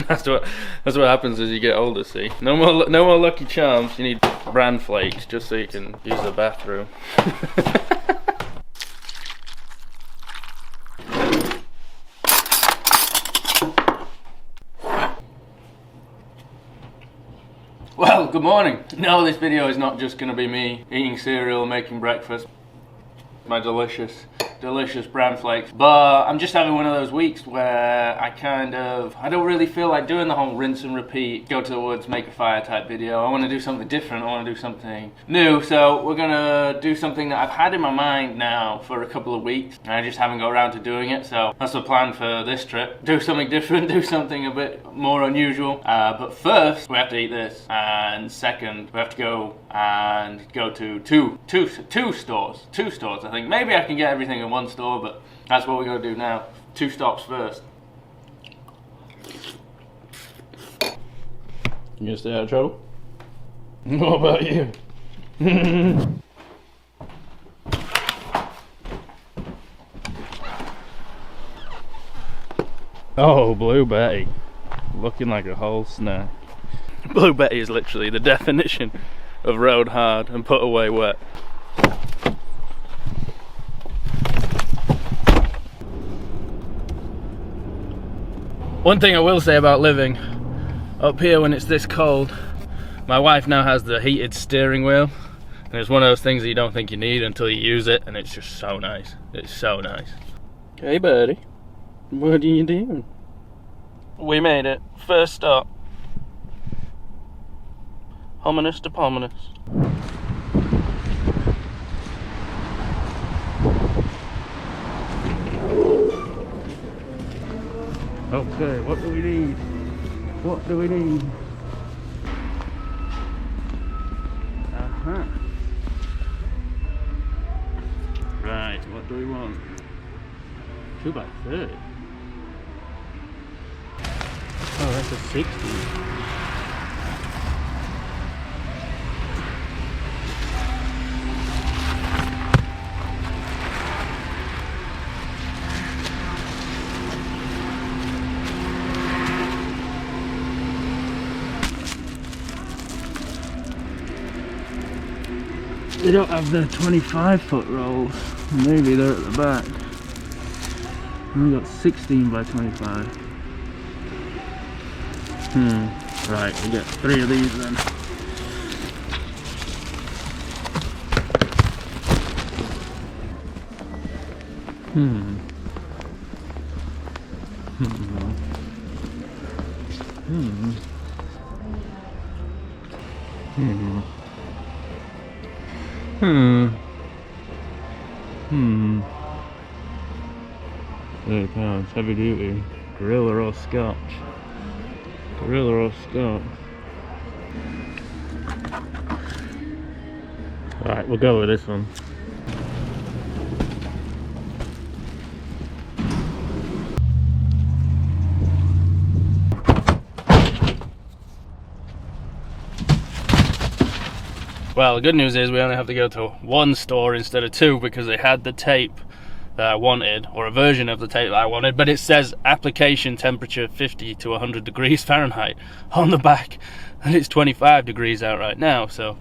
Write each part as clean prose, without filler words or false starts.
That's what happens as you get older. See, no more Lucky Charms. You need bran flakes just so you can use the bathroom. Well, good morning. No, this video is not just going to be me eating cereal, making breakfast, my delicious bran flakes, but I'm just having one of those weeks where I don't really feel like doing the whole rinse and repeat, go to the woods, make a fire type video. I want to do something different, I want to do something new, so we're gonna do something that I've had in my mind now for a couple of weeks, and I just haven't got around to doing it, so that's the plan for this trip. Do something different, do something a bit more unusual, but first we have to eat this, and second we have to go to two stores, I think. Maybe I can get everything in one store, but that's what we're going to do now. 2 stops first. You gonna stay out of trouble? What about you? Oh, Blue Betty. Looking like a whole snack. Blue Betty is literally the definition of rode hard and put away wet. One thing I will say about living up here when it's this cold, my wife now has the heated steering wheel, and it's one of those things that you don't think you need until you use it, and it's just so nice. It's so nice. Hey buddy, what are you doing? We made it. First stop. Hominus to Pominus. Okay, what do we need? What do we need? Right, what do we want? 2x30. Oh, that's a 60. They don't have the 25-foot rolls. Maybe they're at the back. We've got 16 by 25. Right, we get 3 of these then. £30, heavy duty, gorilla or Scotch. Gorilla or Scotch. Alright, we'll go with this one. Well, the good news is we only have to go to 1 store instead of 2 because they had the tape that I wanted, or a version of the tape that I wanted, but it says application temperature 50 to 100 degrees Fahrenheit on the back, and it's 25 degrees out right now, so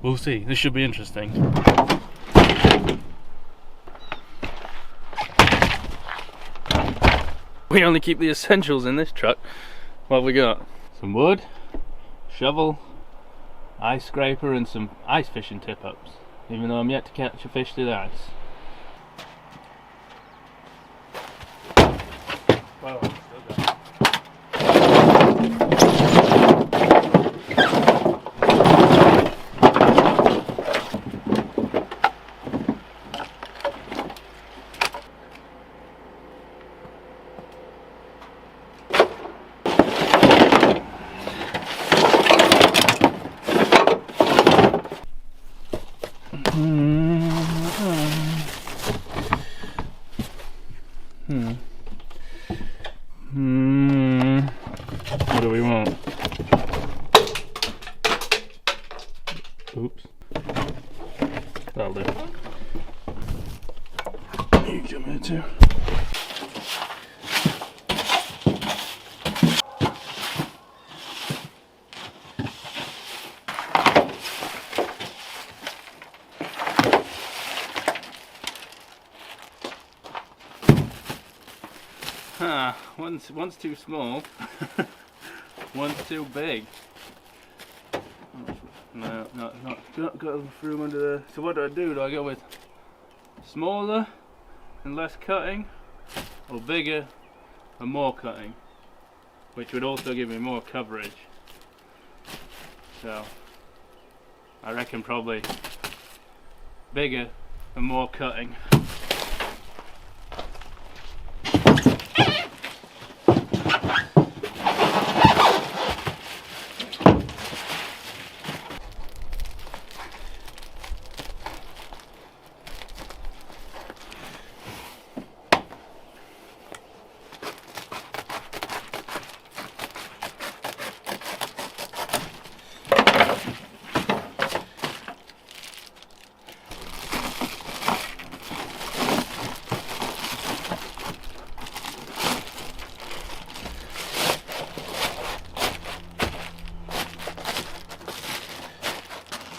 we'll see. This should be interesting. We only keep the essentials in this truck. What have we got? Some wood, shovel, ice scraper, and some ice fishing tip-ups, even though I'm yet to catch a fish through the ice. Wow. What do we want? Oops. That'll do. You come here too. One's too small, one's too big. No, not got enough room under there. So what do? Do I go with smaller and less cutting, or bigger and more cutting, which would also give me more coverage? So I reckon probably bigger and more cutting.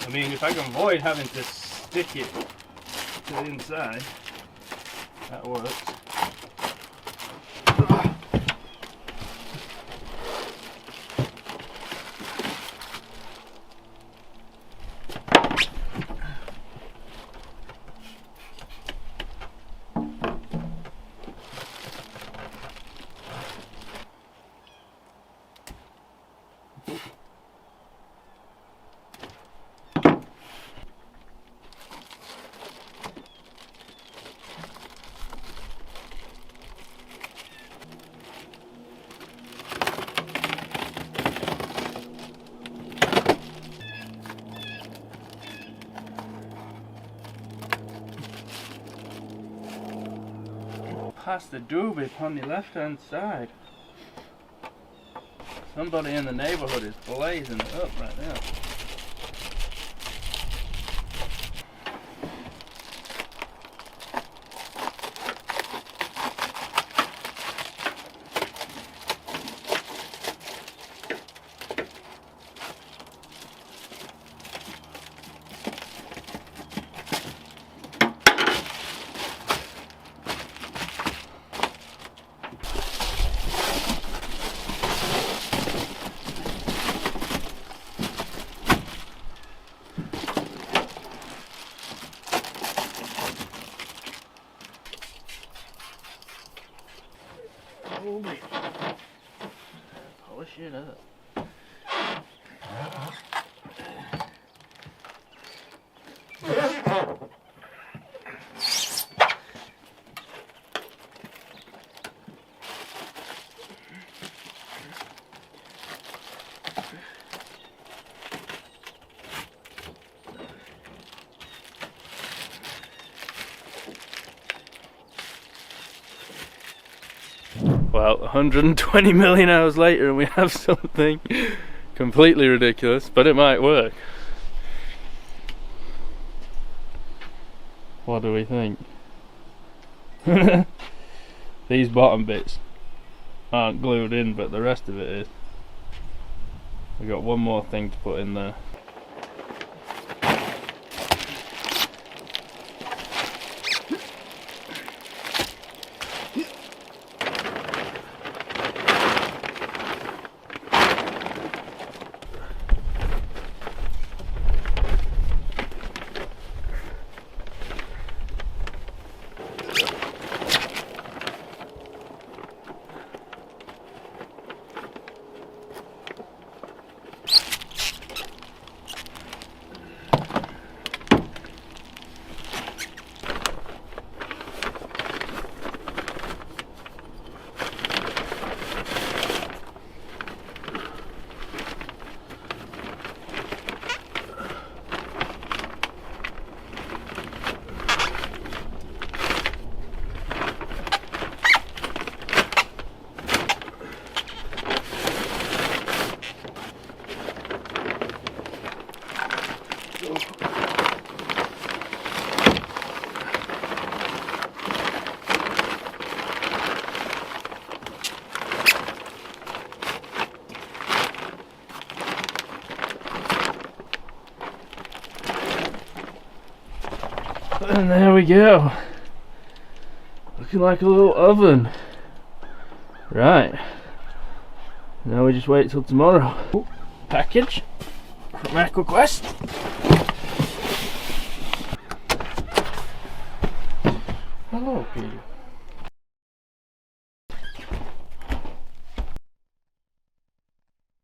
I mean, if I can avoid having to stick it to the inside, that works. Past the doobie on the left hand side. Somebody in the neighborhood is blazing it up right now. Holy. Polish it up. Well, 120 million hours later and we have something completely ridiculous, but it might work. What do we think? These bottom bits aren't glued in, but the rest of it is. We've got one more thing to put in there. And there we go. Looking like a little oven. Right. Now we just wait till tomorrow. Ooh, package from AquaQuest. Hello, Peter.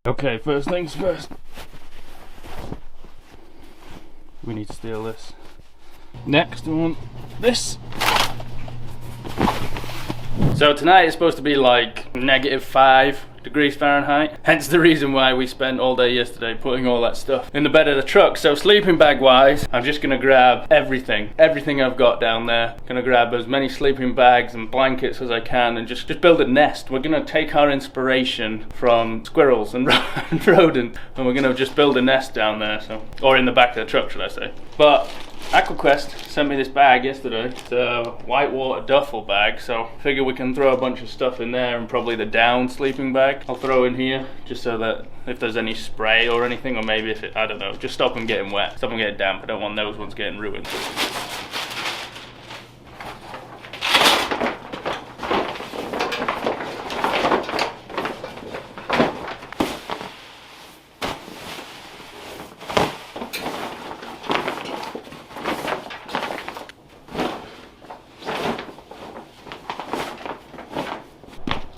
Okay, first things first. We need to steal this. Next, we want this. So tonight is supposed to be like -5 degrees Fahrenheit. Hence the reason why we spent all day yesterday putting all that stuff in the bed of the truck. So sleeping bag wise, I'm just gonna grab everything I've got down there. Gonna grab as many sleeping bags and blankets as I can and just build a nest. We're gonna take our inspiration from squirrels and rodents, and we're gonna just build a nest down there. So, or in the back of the truck, should I say. But AquaQuest sent me this bag yesterday. It's a whitewater duffel bag, so I figure we can throw a bunch of stuff in there, and probably the down sleeping bag I'll throw in here, just so that if there's any spray or anything, or maybe if it, I don't know, just stop them getting wet, stop them getting damp. I don't want those ones getting ruined.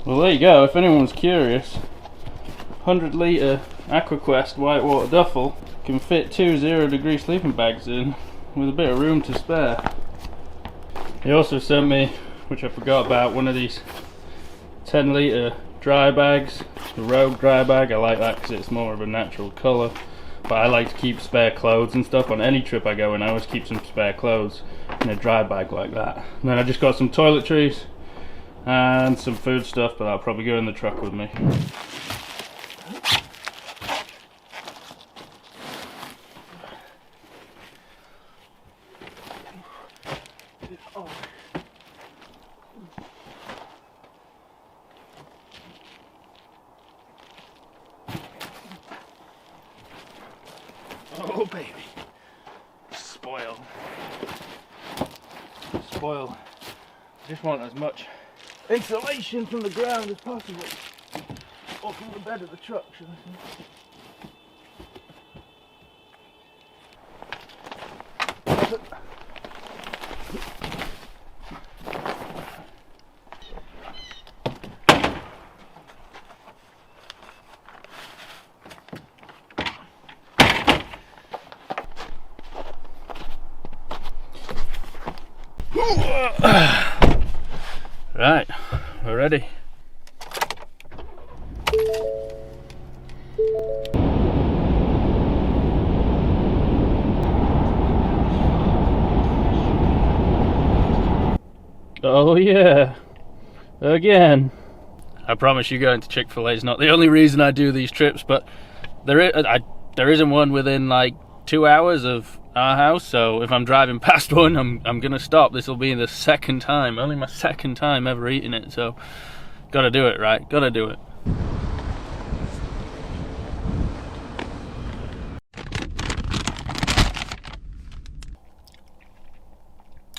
Well, there you go. If anyone's curious, 100 litre AquaQuest whitewater duffel can fit 2 0-degree sleeping bags in with a bit of room to spare. He also sent me, which I forgot about, one of these 10 litre dry bags, the Rogue dry bag. I like that because it's more of a natural colour, but I like to keep spare clothes and stuff on any trip I go in. I always keep some spare clothes in a dry bag like that. And then I just got some toiletries and some food stuff, but I'll probably go in the truck with me. Oh baby, spoil. I just want as much insulation from the ground as possible, or from the bed of the truck, should I say. Right, we're ready. Oh yeah, again. I promise you going to Chick-fil-A is not the only reason I do these trips, but there isn't one within like 2 hours of our house, so if I'm driving past one, I'm gonna stop. This will be the second time, only my second time ever eating it, so gotta do it, right? Gotta do it.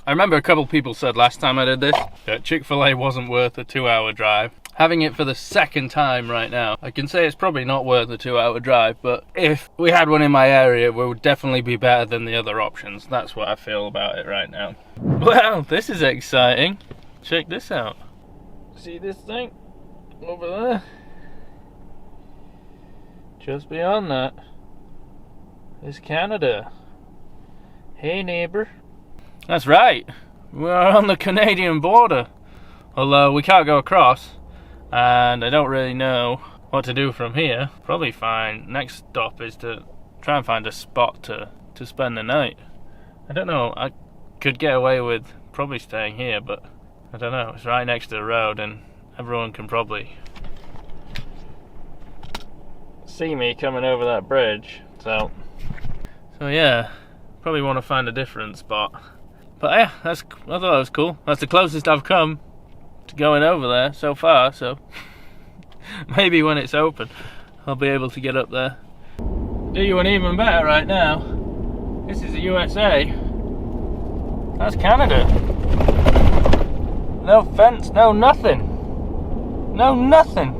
I remember a couple people said last time I did this that Chick-fil-A wasn't worth a 2-hour drive. Having it for the second time right now, I can say it's probably not worth a 2-hour drive, but if we had one in my area, it would definitely be better than the other options. That's what I feel about it right now. Well, this is exciting. Check this out. See this thing over there? Just beyond that is Canada. Hey neighbor. That's right, we're on the Canadian border. Although we can't go across, and I don't really know what to do from here. Probably fine. Next stop is to try and find a spot to spend the night. I don't know, I could get away with probably staying here, but I don't know. It's right next to the road and everyone can probably see me coming over that bridge. So yeah, probably want to find a different spot. But yeah, I thought that was cool. That's the closest I've come to going over there so far, so maybe when it's open I'll be able to get up there. Do you one even better right now. This is the USA. That's Canada. No fence, no nothing. No nothing.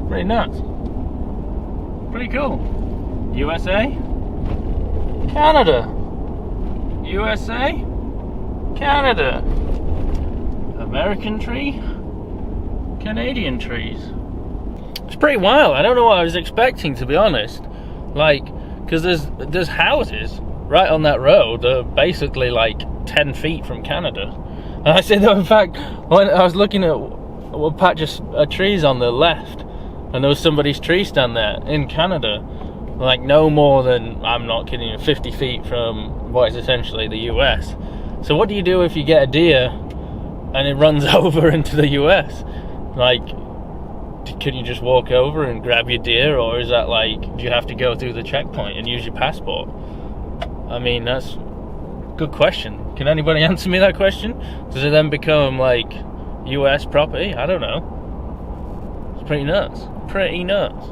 Pretty nuts. Pretty cool. USA? Canada. USA? Canada. American tree? Canadian trees. It's pretty wild. I don't know what I was expecting, to be honest. Like, because there's houses right on that road that are basically like 10 feet from Canada. And I said that, in fact, when I was looking at a patch of trees on the left, and there was somebody's tree stand there in Canada, like no more than, I'm not kidding you, 50 feet from what is essentially the US. So what do you do if you get a deer and it runs over into the US? Like, can you just walk over and grab your deer, or is that like, do you have to go through the checkpoint and use your passport? I mean, that's a good question. Can anybody answer me that question? Does it then become like US property? I don't know. It's pretty nuts. Pretty nuts.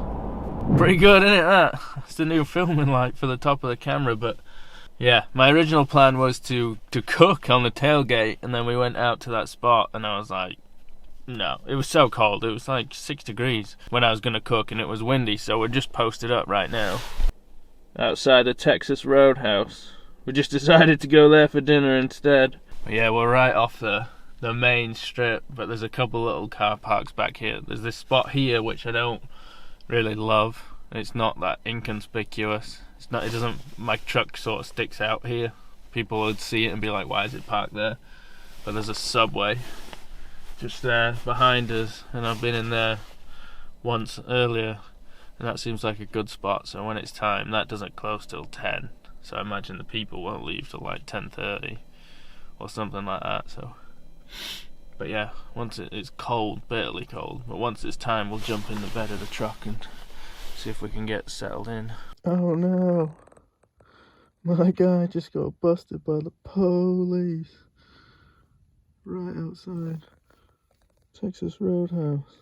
Pretty good, isn't it, that? It's the new filming light for the top of the camera. But yeah, my original plan was to cook on the tailgate, and then we went out to that spot, and I was like, no, it was so cold. It was like 6 degrees when I was gonna cook, and it was windy, so we're just posted up right now outside the Texas Roadhouse. We just decided to go there for dinner instead. But yeah, we're right off the main strip, but there's a couple little car parks back here. There's this spot here which I don't really love. It's not that inconspicuous. It doesn't, my truck sort of sticks out here. People would see it and be like, why is it parked there? But there's a Subway just there behind us, and I've been in there once earlier, and that seems like a good spot. So when it's time, that doesn't close till 10, so I imagine the people won't leave till like 10:30 or something like that. So, but yeah, once it's cold, bitterly cold, but once it's time, we'll jump in the bed of the truck and see if we can get settled in. Oh no, my guy just got busted by the police right outside Texas Roadhouse.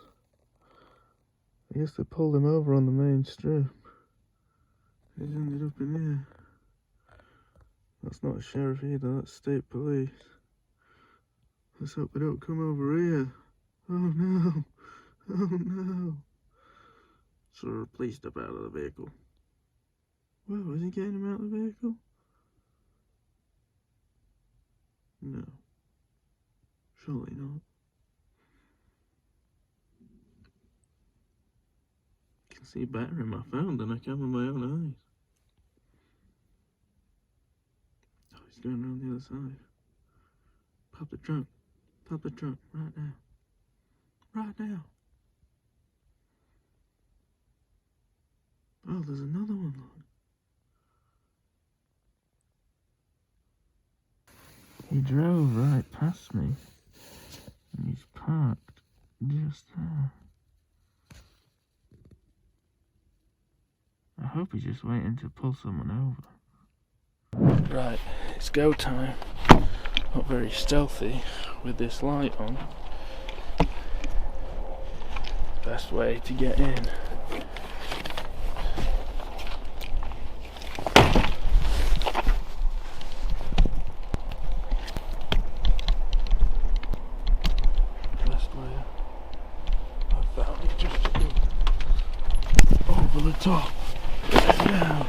I guess they pulled him over on the main strip. He's ended up in here. That's not a sheriff either, that's state police. Let's hope they don't come over here. Oh no, oh no. Sir, please step out of the vehicle. Whoa, is he getting him out of the vehicle? No. Surely not. I can see better in my phone than I can with my own eyes. Oh, he's going around the other side. Pop the trunk. Pop the trunk right now. Right now. Oh, there's another one, look. He drove right past me, and he's parked just there. I hope he's just waiting to pull someone over. Right, it's go time. Not very stealthy with this light on. Best way to get in. Over the top, down.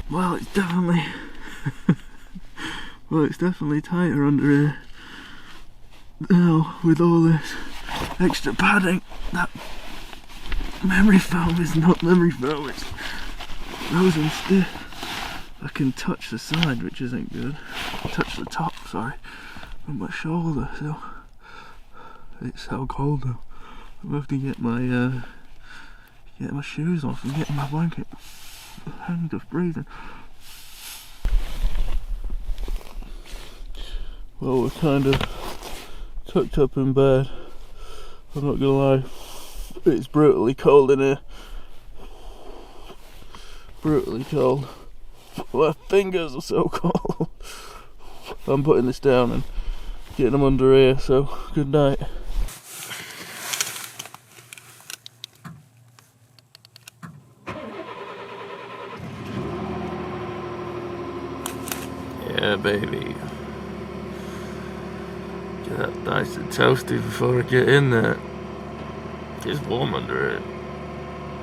Well, it's definitely it's definitely tighter under here now with all this extra padding. That memory foam is not memory foam, it's frozen stiff. I can touch the side, which isn't good. Touch the top, sorry, with my shoulder, so it's so cold though. I'm going to have to get my shoes off and get my blanket. I'm just breathing. Well, we're kind of tucked up in bed. I'm not gonna lie, it's brutally cold in here. Brutally cold. My fingers are so cold. I'm putting this down and getting them under here, so good night. Yeah, baby. Get that nice and toasty before I get in there. It's warm under it.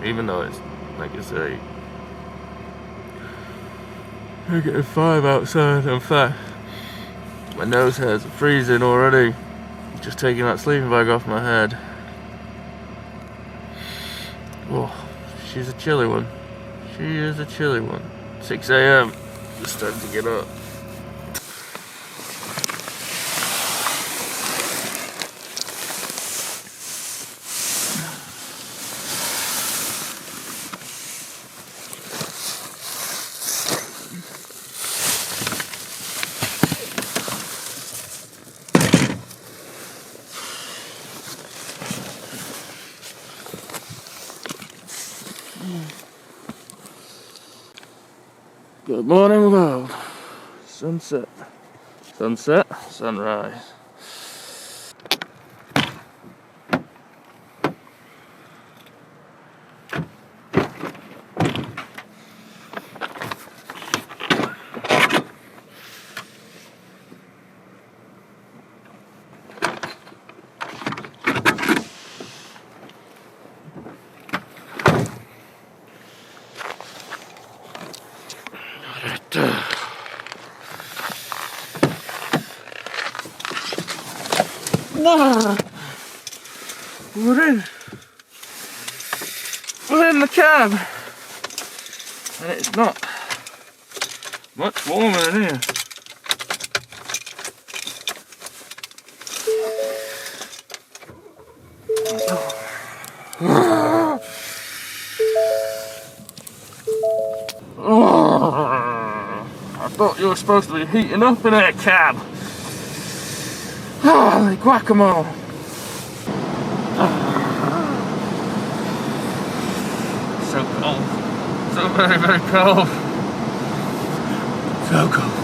Even though it's, like I say, -5 outside. In fact, my nose hairs are freezing already. Just taking that sleeping bag off my head. Oh, she's a chilly one. She is a chilly one. 6 AM. Just time to get up. Good morning, world. Sunset. Sunset, sunrise. We're in the cab, and it's not much warmer in here. I thought you were supposed to be heating up in a cab. Holy guacamole. So cold. So very, very cold. So cold.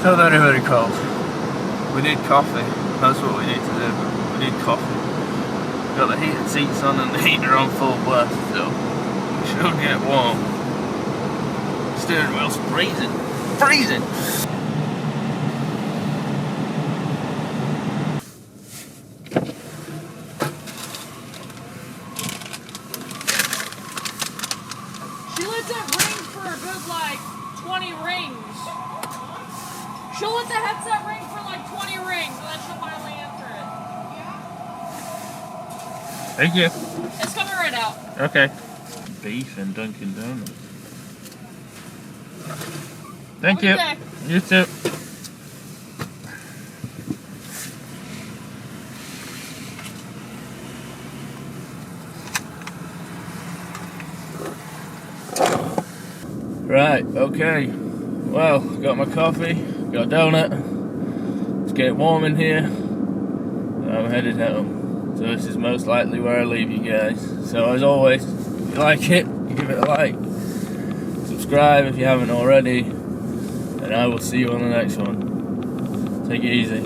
So very, very cold. We need coffee. That's what we need to do. We need coffee. We've got the heated seats on and the heater on full blast, so we should get warm. Steering wheel's freezing. Freezing! She'll let the headset ring for like 20 rings, and then she'll finally answer it. Thank you. It's coming right out. Okay. Beef and Dunkin' Donuts. Thank you. Okay. You too. Right, okay. Well, got my coffee, got a donut. It's getting warm in here. I'm headed home. So this is most likely where I leave you guys. So as always, if you like it, give it a like. Subscribe if you haven't already. And I will see you on the next one. Take it easy.